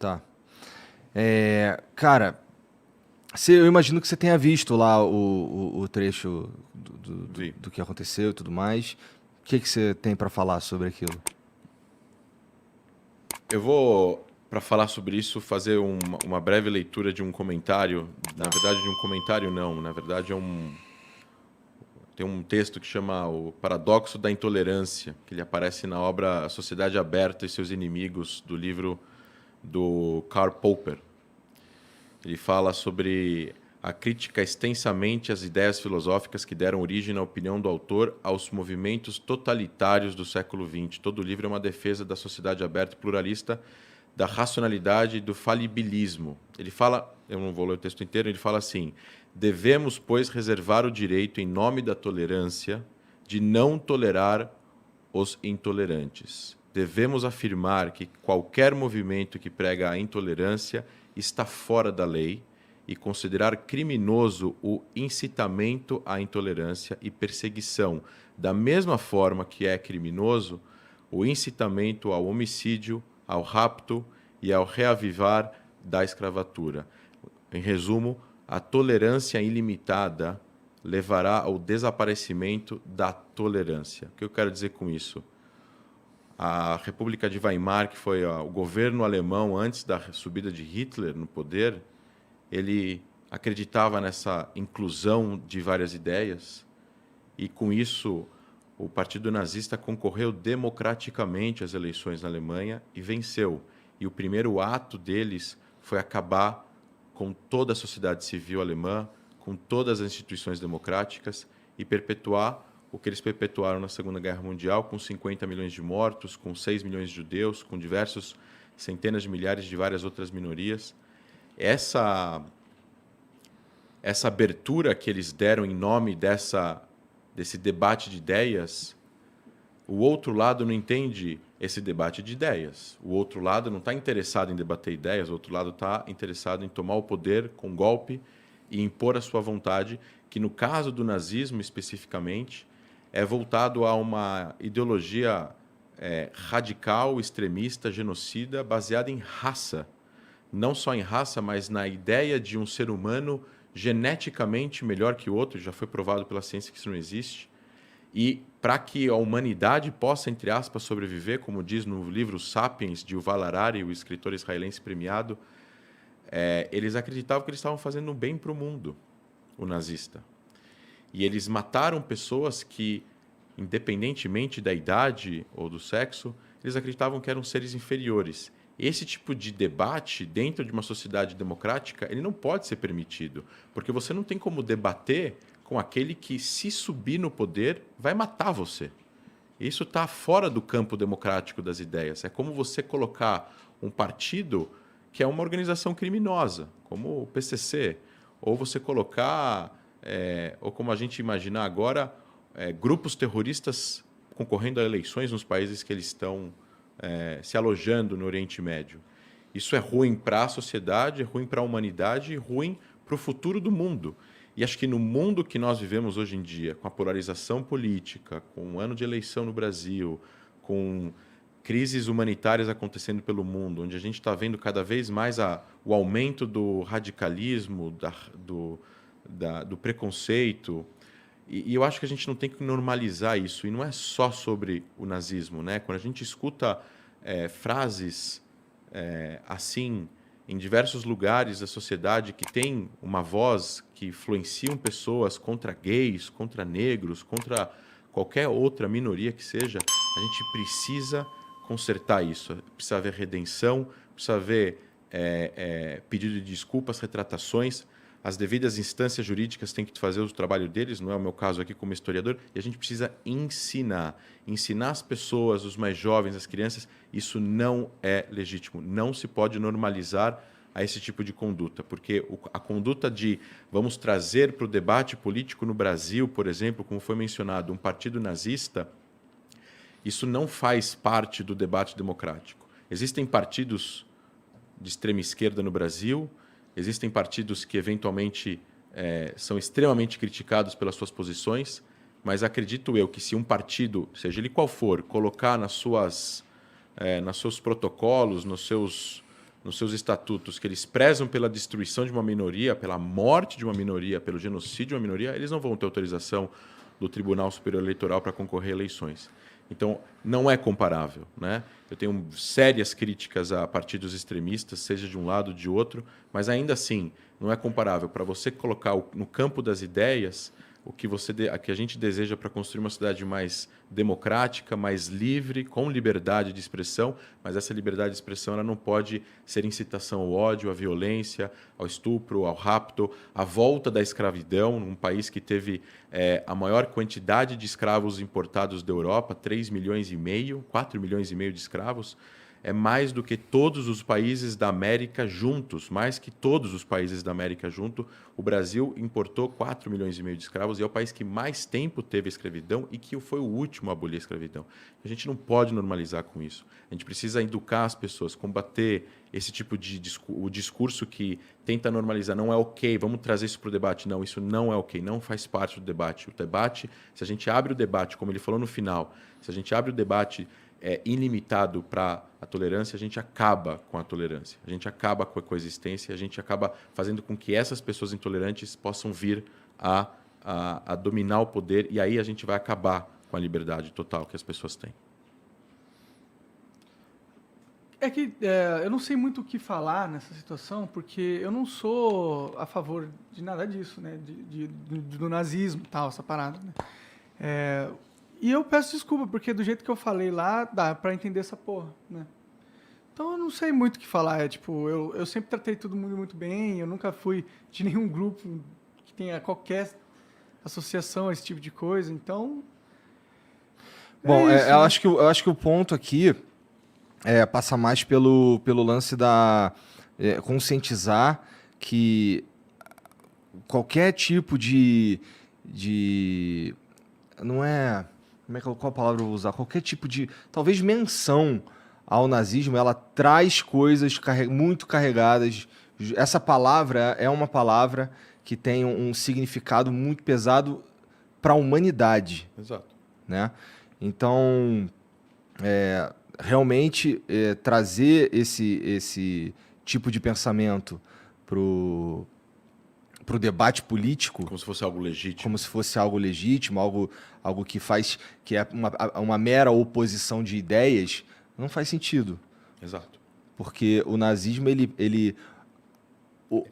Tá. Cara, eu imagino que você tenha visto lá o trecho Vi. do que aconteceu e tudo mais. O que você tem para falar sobre aquilo? Eu vou, para falar sobre isso, fazer uma breve leitura de um comentário. Na verdade, de um comentário não. Na verdade, tem um texto que chama O Paradoxo da Intolerância, que ele aparece na obra A Sociedade Aberta e Seus Inimigos, do livro do Karl Popper. Ele fala sobre a crítica extensamente às ideias filosóficas que deram origem, na opinião do autor, aos movimentos totalitários do século XX. Todo o livro é uma defesa da sociedade aberta e pluralista, da racionalidade e do falibilismo. Ele fala, eu não vou ler o texto inteiro, ele fala assim: devemos, pois, reservar o direito, em nome da tolerância, de não tolerar os intolerantes. Devemos afirmar que qualquer movimento que prega a intolerância está fora da lei e considerar criminoso o incitamento à intolerância e perseguição, da mesma forma que é criminoso o incitamento ao homicídio, ao rapto e ao reavivar da escravatura. Em resumo, a tolerância ilimitada levará ao desaparecimento da tolerância. O que eu quero dizer com isso? A República de Weimar, que foi o governo alemão antes da subida de Hitler no poder, ele acreditava nessa inclusão de várias ideias e, com isso, o Partido Nazista concorreu democraticamente às eleições na Alemanha e venceu. E o primeiro ato deles foi acabar com toda a sociedade civil alemã, com todas as instituições democráticas e perpetuar o que eles perpetuaram na Segunda Guerra Mundial, com 50 milhões de mortos, com 6 milhões de judeus, com diversos centenas de milhares de várias outras minorias. Essa abertura que eles deram em nome desse debate de ideias, o outro lado não entende esse debate de ideias. O outro lado não está interessado em debater ideias, o outro lado está interessado em tomar o poder com golpe e impor a sua vontade, que no caso do nazismo especificamente, é voltado a uma ideologia radical, extremista, genocida, baseada em raça. Não só em raça, mas na ideia de um ser humano geneticamente melhor que o outro, já foi provado pela ciência que isso não existe. E para que a humanidade possa, entre aspas, sobreviver, como diz no livro Sapiens, de Yuval Harari, o escritor israelense premiado, eles acreditavam que eles estavam fazendo um bem para o mundo, o nazista. E eles mataram pessoas que, independentemente da idade ou do sexo, eles acreditavam que eram seres inferiores. Esse tipo de debate, dentro de uma sociedade democrática, ele não pode ser permitido, porque você não tem como debater com aquele que, se subir no poder, vai matar você. Isso está fora do campo democrático das ideias. É como você colocar um partido que é uma organização criminosa, como o PCC, ou você colocar, ou como a gente imaginar agora, grupos terroristas concorrendo a eleições nos países que eles estão se alojando no Oriente Médio. Isso é ruim para a sociedade, é ruim para a humanidade e ruim para o futuro do mundo. E acho que no mundo que nós vivemos hoje em dia, com a polarização política, com um ano de eleição no Brasil, com crises humanitárias acontecendo pelo mundo, onde a gente está vendo cada vez mais o aumento do radicalismo, do preconceito, e eu acho que a gente não tem que normalizar isso. E não é só sobre o nazismo, né? Quando a gente escuta frases assim em diversos lugares da sociedade que tem uma voz que influenciam pessoas contra gays, contra negros, contra qualquer outra minoria que seja, a gente precisa consertar isso. Precisa haver redenção, precisa haver pedido de desculpas, retratações. As devidas instâncias jurídicas têm que fazer o trabalho deles, não é o meu caso aqui como historiador, e a gente precisa ensinar as pessoas, os mais jovens, as crianças. Isso não é legítimo, não se pode normalizar a esse tipo de conduta, porque a conduta de vamos trazer para o debate político no Brasil, por exemplo, como foi mencionado, um partido nazista, isso não faz parte do debate democrático. Existem partidos de extrema esquerda no Brasil, existem partidos que, eventualmente, são extremamente criticados pelas suas posições, mas acredito eu que se um partido, seja ele qual for, colocar nos seus protocolos, nos seus nos seus estatutos que eles prezam pela destruição de uma minoria, pela morte de uma minoria, pelo genocídio de uma minoria, eles não vão ter autorização do Tribunal Superior Eleitoral para concorrer a eleições. Então, não é comparável, né? Eu tenho sérias críticas a partidos extremistas, seja de um lado ou de outro, mas ainda assim, não é comparável. Para você colocar no campo das ideias o que a gente deseja para construir uma cidade mais democrática, mais livre, com liberdade de expressão, mas essa liberdade de expressão ela não pode ser incitação ao ódio, à violência, ao estupro, ao rapto, à volta da escravidão, num país que teve a maior quantidade de escravos importados da Europa, 3 milhões e meio, 4 milhões e meio de escravos, é mais do que todos os países da América juntos, mais que todos os países da América junto. O Brasil importou 4 milhões e meio de escravos e é o país que mais tempo teve a escravidão e que foi o último a abolir a escravidão. A gente não pode normalizar com isso. A gente precisa educar as pessoas, combater esse tipo de o discurso que tenta normalizar. Não é ok, vamos trazer isso para o debate. Não, isso não é ok, não faz parte do debate. O debate, se a gente abre o debate, como ele falou no final, se a gente abre o debate ilimitado para a tolerância, a gente acaba com a tolerância, a gente acaba com a coexistência, a gente acaba fazendo com que essas pessoas intolerantes possam vir a dominar o poder e aí a gente vai acabar com a liberdade total que as pessoas têm. É que eu não sei muito o que falar nessa situação, porque eu não sou a favor de nada disso, né? Do nazismo e tal, essa parada, né? E eu peço desculpa, porque do jeito que eu falei lá, dá pra entender essa porra, né? Então eu não sei muito o que falar. Eu sempre tratei todo mundo muito bem, eu nunca fui de nenhum grupo que tenha qualquer associação a esse tipo de coisa, então... Bom, isso, eu né? acho que o ponto aqui passa mais pelo lance da conscientizar que qualquer tipo de não é... Qual palavra eu vou usar? Qualquer tipo de, talvez, menção ao nazismo, ela traz coisas muito carregadas. Essa palavra é uma palavra que tem um significado muito pesado para a humanidade. Exato. Né? Então, realmente, trazer esse tipo de pensamento pro debate político... Como se fosse algo legítimo. Como se fosse algo legítimo, algo que é uma mera oposição de ideias, não faz sentido. Exato. Porque o nazismo, o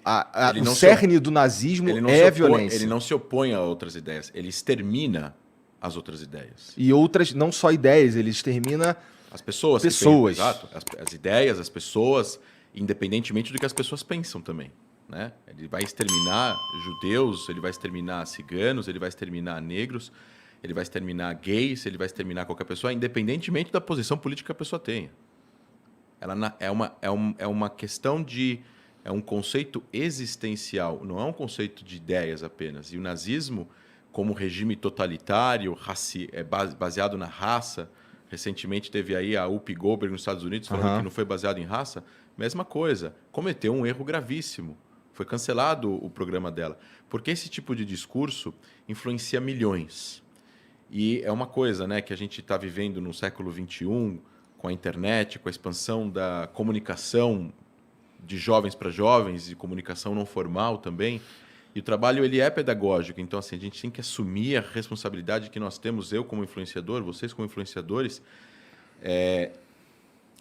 não cerne do nazismo é a violência. Ele não se opõe a outras ideias, ele extermina as outras ideias. E outras, não só ideias, ele extermina as pessoas. Exato. As ideias, as pessoas, independentemente do que as pessoas pensam também. Né? Ele vai exterminar judeus, ele vai exterminar ciganos, ele vai exterminar negros, ele vai exterminar gays, ele vai exterminar qualquer pessoa, independentemente da posição política que a pessoa tenha. Ela é uma questão de... É um conceito existencial, não é um conceito de ideias apenas. E o nazismo, como regime totalitário, baseado na raça, recentemente teve aí a Whoopi Goldberg nos Estados Unidos falando que não foi baseado em raça, mesma coisa, cometeu um erro gravíssimo. Foi cancelado o programa dela. Porque esse tipo de discurso influencia milhões. E é uma coisa, né, que a gente está vivendo no século XXI, com a internet, com a expansão da comunicação de jovens para jovens e comunicação não formal também. E o trabalho ele é pedagógico. Então, assim, a gente tem que assumir a responsabilidade que nós temos, eu como influenciador, vocês como influenciadores,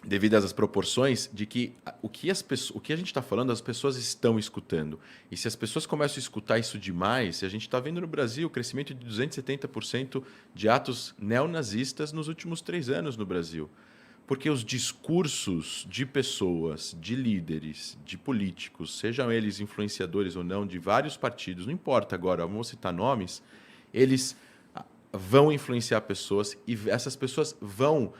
devido às proporções de que o que a gente está falando, as pessoas estão escutando. E se as pessoas começam a escutar isso demais, a gente está vendo no Brasil o crescimento de 270% de atos neonazistas nos últimos 3 anos no Brasil. Porque os discursos de pessoas, de líderes, de políticos, sejam eles influenciadores ou não, de vários partidos, não importa agora, vamos citar nomes, eles vão influenciar pessoas e essas pessoas vão...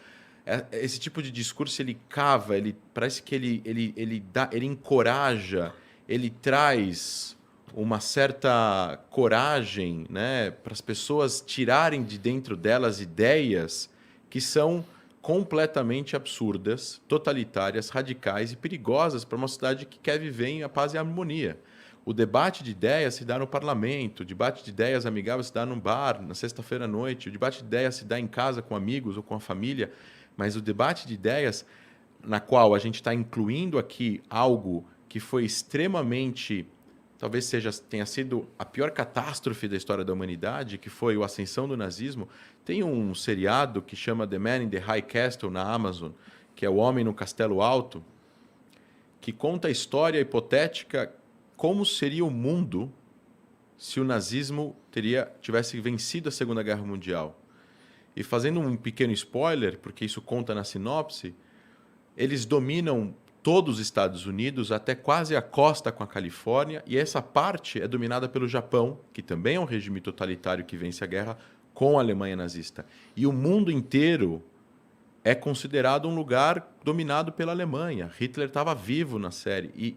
Esse tipo de discurso, ele cava, parece que ele encoraja, ele traz uma certa coragem, né, para as pessoas tirarem de dentro delas ideias que são completamente absurdas, totalitárias, radicais e perigosas para uma sociedade que quer viver em paz e harmonia. O debate de ideias se dá no parlamento, o debate de ideias amigáveis se dá num bar, na sexta-feira à noite, o debate de ideias se dá em casa com amigos ou com a família, mas o debate de ideias, na qual a gente está incluindo aqui algo que foi extremamente, talvez tenha sido a pior catástrofe da história da humanidade, que foi a ascensão do nazismo. Tem um seriado que chama The Man in the High Castle na Amazon, que é O Homem no Castelo Alto, que conta a história hipotética como seria o mundo se o nazismo tivesse vencido a Segunda Guerra Mundial. E fazendo um pequeno spoiler, porque isso conta na sinopse, eles dominam todos os Estados Unidos até quase a costa com a Califórnia, e essa parte é dominada pelo Japão, que também é um regime totalitário que vence a guerra com a Alemanha nazista. E o mundo inteiro é considerado um lugar dominado pela Alemanha. Hitler estava vivo na série. E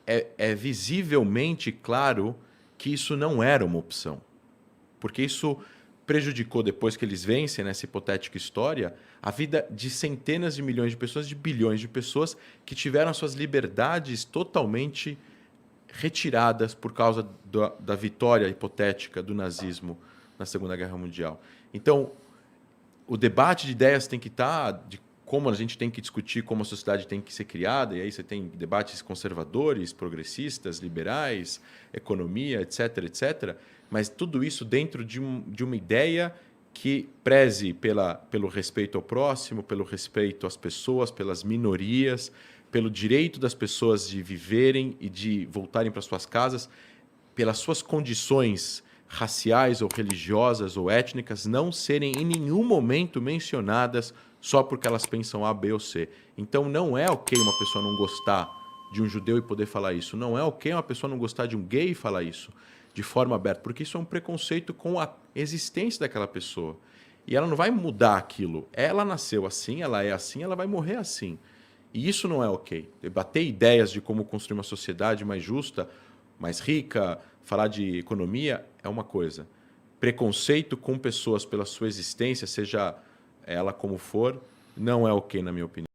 é visivelmente claro que isso não era uma opção. Porque isso prejudicou, depois que eles vencem nessa hipotética história, a vida de centenas de milhões de pessoas, de bilhões de pessoas que tiveram suas liberdades totalmente retiradas por causa da vitória hipotética do nazismo na Segunda Guerra Mundial. Então, o debate de ideias tem que estar de como a gente tem que discutir como a sociedade tem que ser criada, e aí você tem debates conservadores, progressistas, liberais, economia, etc., etc., mas tudo isso dentro de uma ideia que preze pelo respeito ao próximo, pelo respeito às pessoas, pelas minorias, pelo direito das pessoas de viverem e de voltarem para suas casas, pelas suas condições raciais ou religiosas ou étnicas não serem em nenhum momento mencionadas só porque elas pensam A, B ou C. Então não é ok uma pessoa não gostar de um judeu e poder falar isso. Não é ok uma pessoa não gostar de um gay e falar isso de forma aberta, porque isso é um preconceito com a existência daquela pessoa. E ela não vai mudar aquilo. Ela nasceu assim, ela é assim, ela vai morrer assim. E isso não é ok. Debater ideias de como construir uma sociedade mais justa, mais rica, falar de economia é uma coisa. Preconceito com pessoas pela sua existência, seja ela como for, não é ok, na minha opinião.